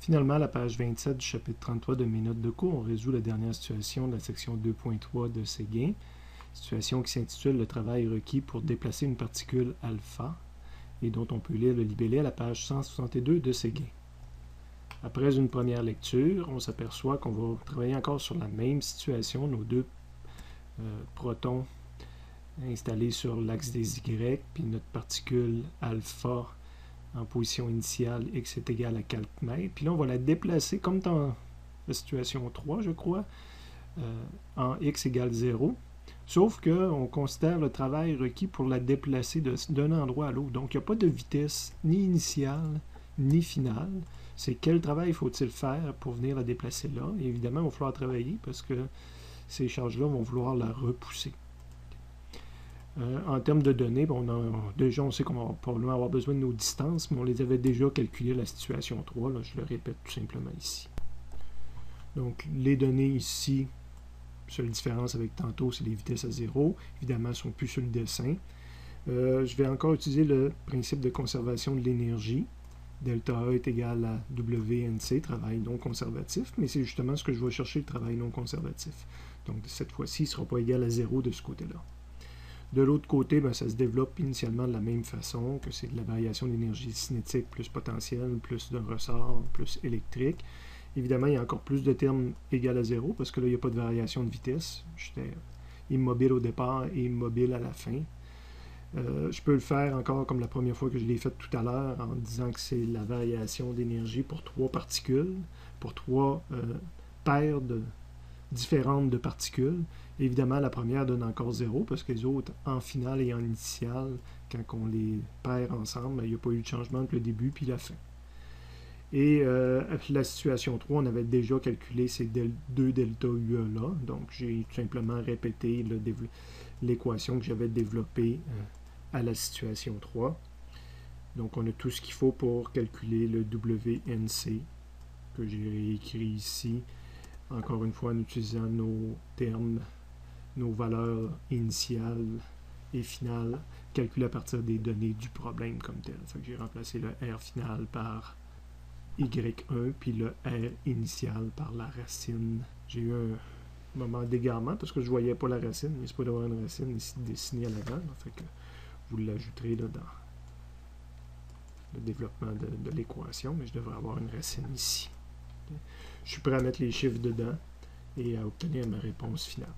Finalement, à la page 27 du chapitre 33 de mes notes de cours, on résout la dernière situation de la section 2.3 de Séguin, situation qui s'intitule « Le travail requis pour déplacer une particule alpha » et dont on peut lire le libellé à la page 162 de Séguin. Après une première lecture, on s'aperçoit qu'on va travailler encore sur la même situation, nos deux protons installés sur l'axe des Y, puis notre particule alpha en position initiale, x est égal à 4 mètres. Puis là, on va la déplacer, comme dans la situation 3, je crois, en x égale 0. Sauf qu'on considère le travail requis pour la déplacer d'un endroit à l'autre. Donc, il n'y a pas de vitesse ni initiale, ni finale. C'est quel travail faut-il faire pour venir la déplacer là. Et évidemment, il va falloir travailler parce que ces charges-là vont vouloir la repousser. En termes de données, déjà on sait qu'on va probablement avoir besoin de nos distances, mais on les avait déjà calculées à la situation 3, là, je le répète tout simplement ici. Donc les données ici, seule différence avec tantôt, c'est les vitesses à 0. Évidemment, elles ne sont plus sur le dessin. Je vais encore utiliser le principe de conservation de l'énergie. Delta A est égal à WNC, travail non conservatif, mais c'est justement ce que je vais chercher, le travail non conservatif. Donc cette fois-ci, il ne sera pas égal à 0 de ce côté-là. De l'autre côté, ça se développe initialement de la même façon, que c'est de la variation d'énergie cinétique plus potentielle, plus de ressort, plus électrique. Évidemment, il y a encore plus de termes égal à 0, parce que là, il n'y a pas de variation de vitesse. J'étais immobile au départ et immobile à la fin. Je peux le faire encore comme la première fois que je l'ai fait tout à l'heure, en disant que c'est la variation d'énergie pour 3 particules, pour 3 paires différentes de particules. Évidemment, la première donne encore 0 parce que les autres, en finale et en initiale, quand on les perd ensemble, il n'y a pas eu de changement entre le début et la fin. Et la situation 3, on avait déjà calculé ces 2 delta UE-là, donc j'ai tout simplement répété l'équation que j'avais développée à la situation 3. Donc on a tout ce qu'il faut pour calculer le WNC, que j'ai réécrit ici, encore une fois en utilisant nos termes, nos valeurs initiales et finales, calculées à partir des données du problème comme tel. Fait que j'ai remplacé le R final par Y1, puis le R initial par la racine. J'ai eu un moment d'égarement parce que je ne voyais pas la racine, mais c'est pas d'avoir une racine ici dessinée à l'avant. Fait que vous l'ajouterez dans le développement de l'équation, mais je devrais avoir une racine ici. Okay. Je suis prêt à mettre les chiffres dedans et à obtenir ma réponse finale.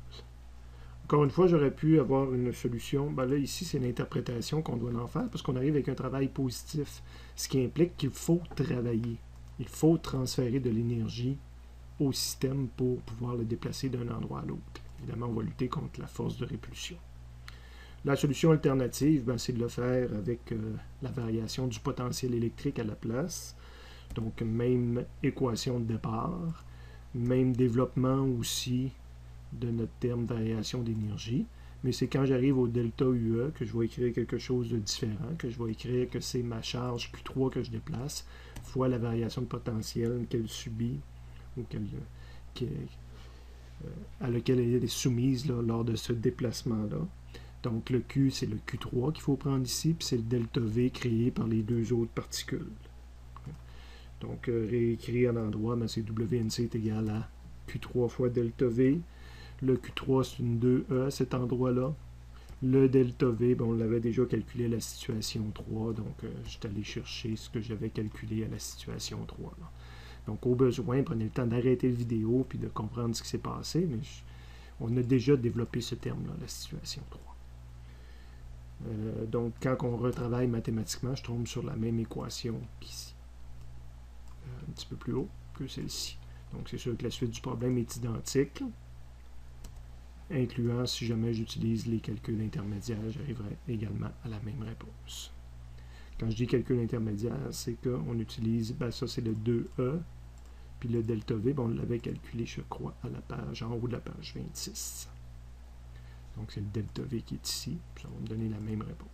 Encore une fois, j'aurais pu avoir une solution. Là, ici, c'est l'interprétation qu'on doit en faire parce qu'on arrive avec un travail positif, ce qui implique qu'il faut travailler. Il faut transférer de l'énergie au système pour pouvoir le déplacer d'un endroit à l'autre. Évidemment, on va lutter contre la force de répulsion. La solution alternative, c'est de le faire avec la variation du potentiel électrique à la place. Donc, même équation de départ, même développement aussi de notre terme variation d'énergie. Mais c'est quand j'arrive au delta UE que je vais écrire quelque chose de différent, que je vais écrire que c'est ma charge Q3 que je déplace, fois la variation de potentiel qu'elle subit ou à laquelle elle est soumise lors de ce déplacement-là. Donc le Q, c'est le Q3 qu'il faut prendre ici, puis c'est le delta V créé par les deux autres particules. Donc réécrit à l'endroit, c'est WNC est égal à Q3 fois delta V. Le Q3, c'est une 2E à cet endroit-là. Le delta V, on l'avait déjà calculé à la situation 3, donc je suis allé chercher ce que j'avais calculé à la situation 3. Là. Donc au besoin, prenez le temps d'arrêter la vidéo puis de comprendre ce qui s'est passé, mais on a déjà développé ce terme-là, la situation 3. Donc quand on retravaille mathématiquement, je tombe sur la même équation qu'ici. Un petit peu plus haut que celle-ci. Donc c'est sûr que la suite du problème est identique, incluant si jamais j'utilise les calculs intermédiaires, j'arriverai également à la même réponse. Quand je dis calcul intermédiaire, c'est qu'on utilise, ça c'est le 2E, puis le delta V, on l'avait calculé, je crois, à la page, en haut de la page 26. Donc c'est le delta V qui est ici, puis ça va me donner la même réponse.